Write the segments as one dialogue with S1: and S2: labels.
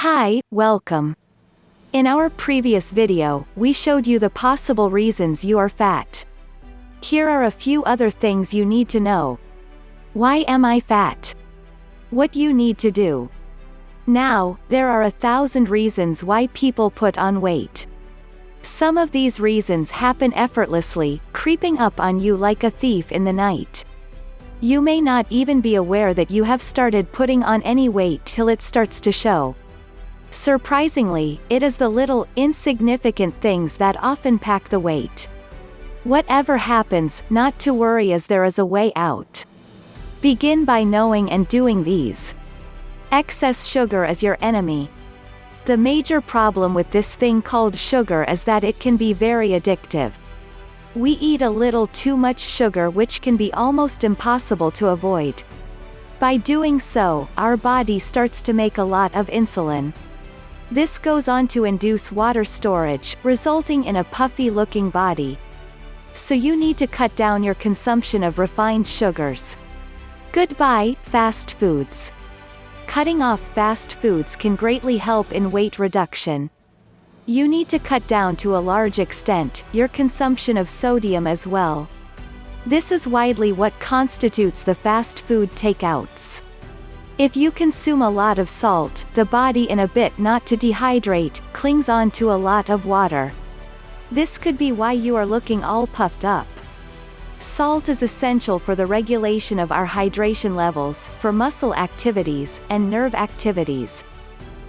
S1: Hi, welcome. In our previous video, we showed you the possible reasons you are fat. Here are a few other things you need to know. Why am I fat? What you need to do. Now, there are 1,000 reasons why people put on weight. Some of these reasons happen effortlessly, creeping up on you like a thief in the night. You may not even be aware that you have started putting on any weight till it starts to show. Surprisingly, it is the little, insignificant things that often pack the weight. Whatever happens, not to worry, as there is a way out. Begin by knowing and doing these. Excess sugar is your enemy. The major problem with this thing called sugar is that it can be very addictive. We eat a little too much sugar, which can be almost impossible to avoid. By doing so, our body starts to make a lot of insulin. This goes on to induce water storage, resulting in a puffy-looking body. So you need to cut down your consumption of refined sugars. Goodbye, fast foods. Cutting off fast foods can greatly help in weight reduction. You need to cut down to a large extent your consumption of sodium as well. This is widely what constitutes the fast food takeouts. If you consume a lot of salt, the body, in a bit not to dehydrate, clings on to a lot of water. This could be why you are looking all puffed up. Salt is essential for the regulation of our hydration levels, for muscle activities, and nerve activities.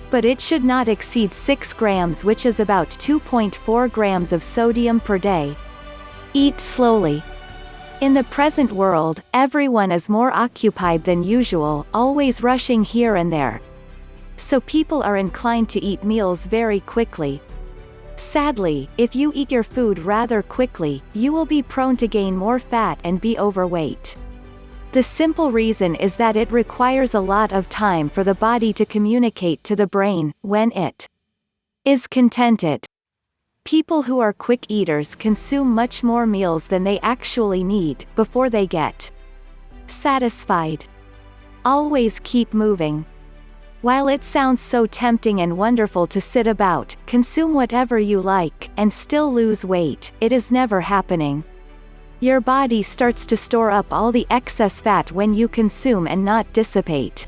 S1: But it should not exceed 6 grams, which is about 2.4 grams of sodium per day. Eat slowly. In the present world, everyone is more occupied than usual, always rushing here and there. So people are inclined to eat meals very quickly. Sadly, if you eat your food rather quickly, you will be prone to gain more fat and be overweight. The simple reason is that it requires a lot of time for the body to communicate to the brain when it is contented. People who are quick eaters consume much more meals than they actually need before they get satisfied. Always keep moving. While it sounds so tempting and wonderful to sit about, consume whatever you like, and still lose weight, it is never happening. Your body starts to store up all the excess fat when you consume and not dissipate.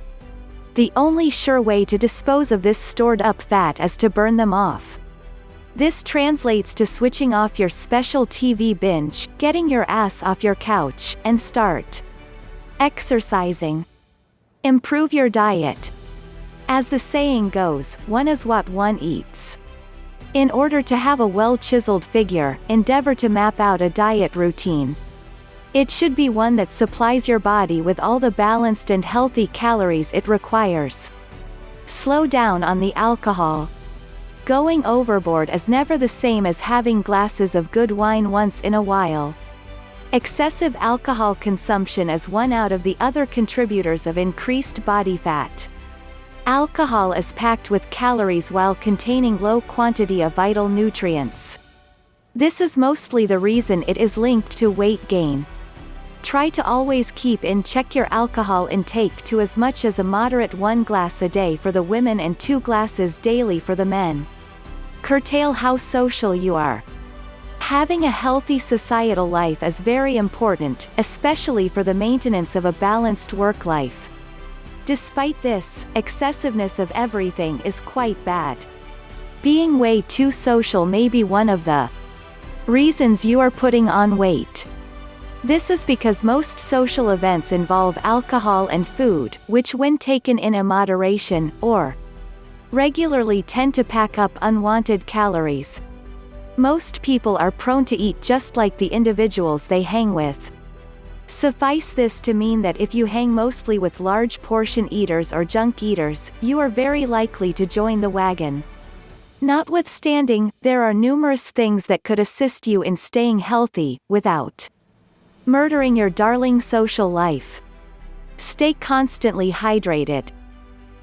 S1: The only sure way to dispose of this stored up fat is to burn them off. This translates to switching off your special TV binge, getting your ass off your couch, and start exercising. Improve your diet. As the saying goes, one is what one eats. In order to have a well-chiseled figure, endeavor to map out a diet routine. It should be one that supplies your body with all the balanced and healthy calories it requires. Slow down on the alcohol. Going overboard is never the same as having glasses of good wine once in a while. Excessive alcohol consumption is one out of the other contributors of increased body fat. Alcohol is packed with calories while containing low quantity of vital nutrients. This is mostly the reason it is linked to weight gain. Try to always keep in check your alcohol intake to as much as a moderate 1 glass a day for the women and 2 glasses daily for the men. Curtail how social you are. Having a healthy societal life is very important, especially for the maintenance of a balanced work life. Despite this, excessiveness of everything is quite bad. Being way too social may be one of the reasons you are putting on weight. This is because most social events involve alcohol and food, which when taken in moderation, or regularly, tend to pack up unwanted calories. Most people are prone to eat just like the individuals they hang with. Suffice this to mean that if you hang mostly with large portion eaters or junk eaters, you are very likely to join the wagon. Notwithstanding, there are numerous things that could assist you in staying healthy, without murdering your darling social life. Stay constantly hydrated.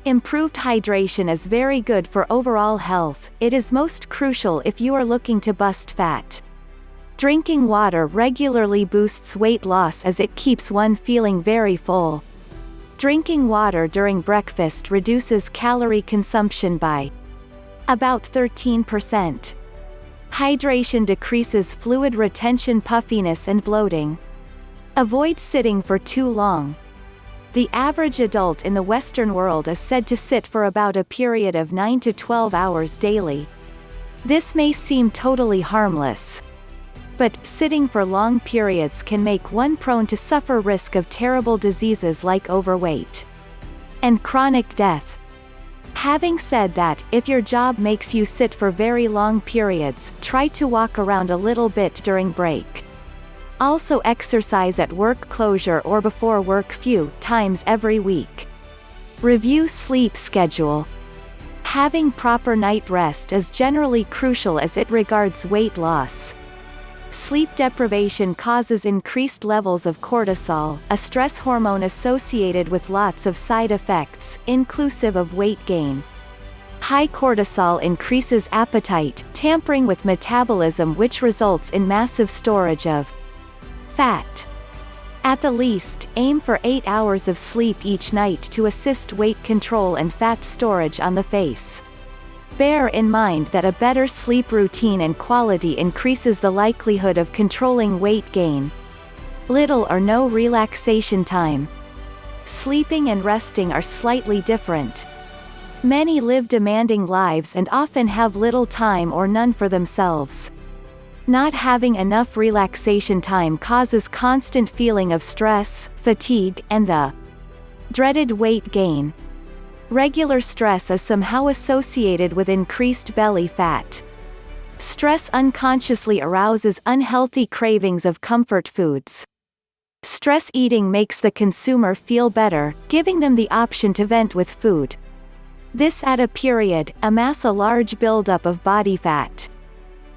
S1: Improved hydration is very good for overall health. It is most crucial if you are looking to bust fat. Drinking water regularly boosts weight loss as it keeps one feeling very full. Drinking water during breakfast reduces calorie consumption by about 13%. Hydration decreases fluid retention, puffiness and bloating. Avoid sitting for too long. The average adult in the Western world is said to sit for about a period of 9 to 12 hours daily. This may seem totally harmless, but sitting for long periods can make one prone to suffer risk of terrible diseases like overweight and chronic death. Having said that, if your job makes you sit for very long periods, try to walk around a little bit during break. Also exercise at work closure or before work few times every week. Review sleep schedule. Having proper night rest is generally crucial as it regards weight loss. Sleep deprivation causes increased levels of cortisol, a stress hormone associated with lots of side effects, inclusive of weight gain. High cortisol increases appetite, tampering with metabolism, which results in massive storage of fat. At the least, aim for 8 hours of sleep each night to assist weight control and fat storage on the face. Bear in mind that a better sleep routine and quality increases the likelihood of controlling weight gain. Little or no relaxation time. Sleeping and resting are slightly different. Many live demanding lives and often have little time or none for themselves. Not having enough relaxation time causes constant feeling of stress, fatigue, and the dreaded weight gain. Regular stress is somehow associated with increased belly fat. Stress unconsciously arouses unhealthy cravings of comfort foods. Stress eating makes the consumer feel better, giving them the option to vent with food. This at a period, amass a large buildup of body fat.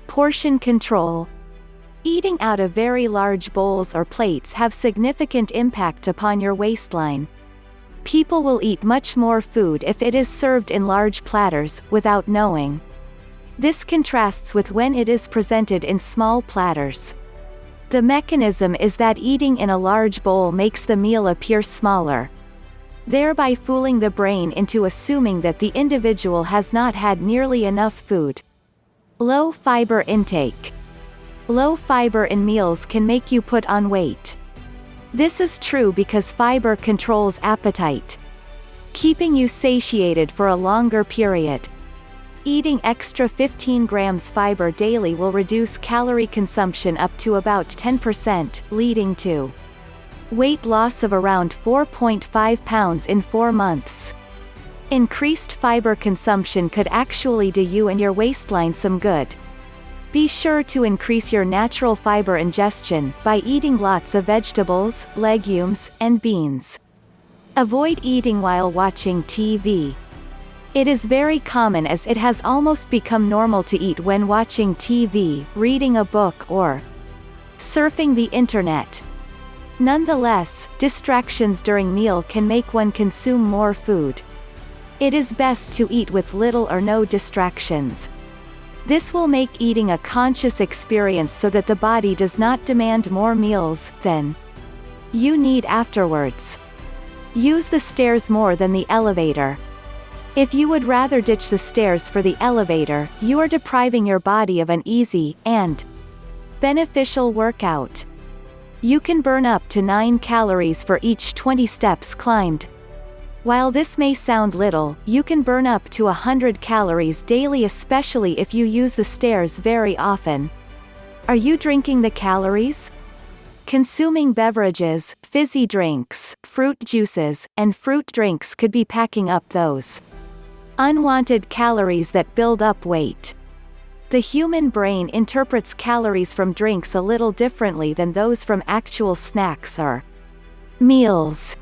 S1: Portion control. Eating out of very large bowls or plates have significant impact upon your waistline. People will eat much more food if it is served in large platters, without knowing. This contrasts with when it is presented in small platters. The mechanism is that eating in a large bowl makes the meal appear smaller, thereby fooling the brain into assuming that the individual has not had nearly enough food. Low fiber intake. Low fiber in meals can make you put on weight. This is true because fiber controls appetite, keeping you satiated for a longer period. Eating extra 15 grams fiber daily will reduce calorie consumption up to about 10%, leading to weight loss of around 4.5 pounds in 4 months. Increased fiber consumption could actually do you and your waistline some good. Be sure to increase your natural fiber ingestion by eating lots of vegetables, legumes, and beans. Avoid eating while watching TV. It is very common as it has almost become normal to eat when watching TV, reading a book or surfing the internet. Nonetheless, distractions during meal can make one consume more food. It is best to eat with little or no distractions. This will make eating a conscious experience so that the body does not demand more meals than you need afterwards. Use the stairs more than the elevator. If you would rather ditch the stairs for the elevator, you are depriving your body of an easy and beneficial workout. You can burn up to 9 calories for each 20 steps climbed. While this may sound little, you can burn up to 100 calories daily, especially if you use the stairs very often. Are you drinking the calories? Consuming beverages, fizzy drinks, fruit juices, and fruit drinks could be packing up those unwanted calories that build up weight. The human brain interprets calories from drinks a little differently than those from actual snacks or meals.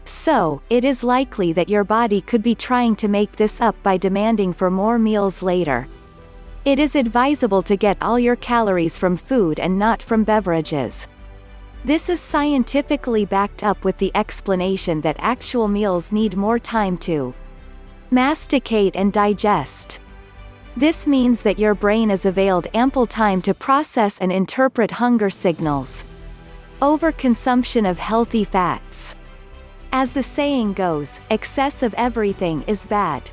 S1: So, it is likely that your body could be trying to make this up by demanding for more meals later. It is advisable to get all your calories from food and not from beverages. This is scientifically backed up with the explanation that actual meals need more time to masticate and digest. This means that your brain is availed ample time to process and interpret hunger signals. Overconsumption of healthy fats. As the saying goes, excess of everything is bad.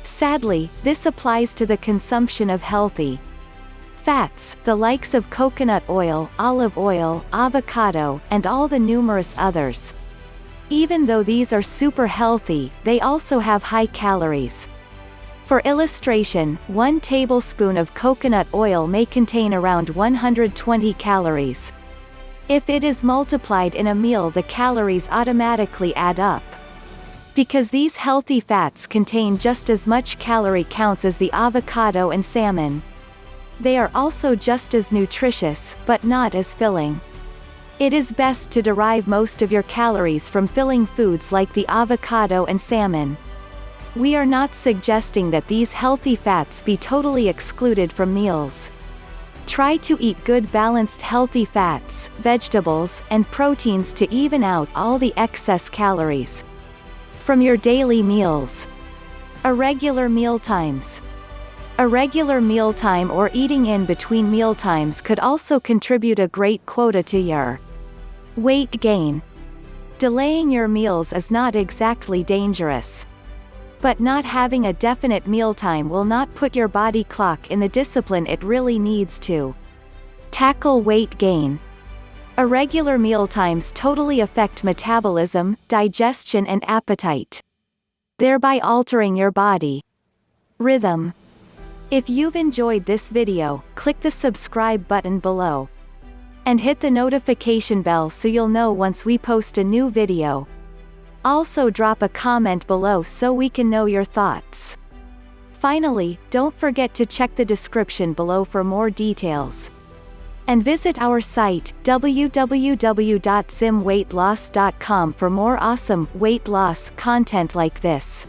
S1: Sadly, this applies to the consumption of healthy fats, the likes of coconut oil, olive oil, avocado, and all the numerous others. Even though these are super healthy, they also have high calories. For illustration, 1 tablespoon of coconut oil may contain around 120 calories. If it is multiplied in a meal, the calories automatically add up. Because these healthy fats contain just as much calorie counts as the avocado and salmon. They are also just as nutritious, but not as filling. It is best to derive most of your calories from filling foods like the avocado and salmon. We are not suggesting that these healthy fats be totally excluded from meals. Try to eat good balanced healthy fats, vegetables, and proteins to even out all the excess calories from your daily meals. Irregular mealtimes. Irregular mealtime or eating in between mealtimes could also contribute a great quota to your weight gain. Delaying your meals is not exactly dangerous. But not having a definite mealtime will not put your body clock in the discipline it really needs to tackle weight gain. Irregular mealtimes totally affect metabolism, digestion, and appetite, thereby altering your body rhythm. If you've enjoyed this video, click the subscribe button below and hit the notification bell so you'll know once we post a new video. Also drop a comment below so we can know your thoughts. Finally, don't forget to check the description below for more details. And visit our site, www.zimweightloss.com for more awesome weight loss content like this.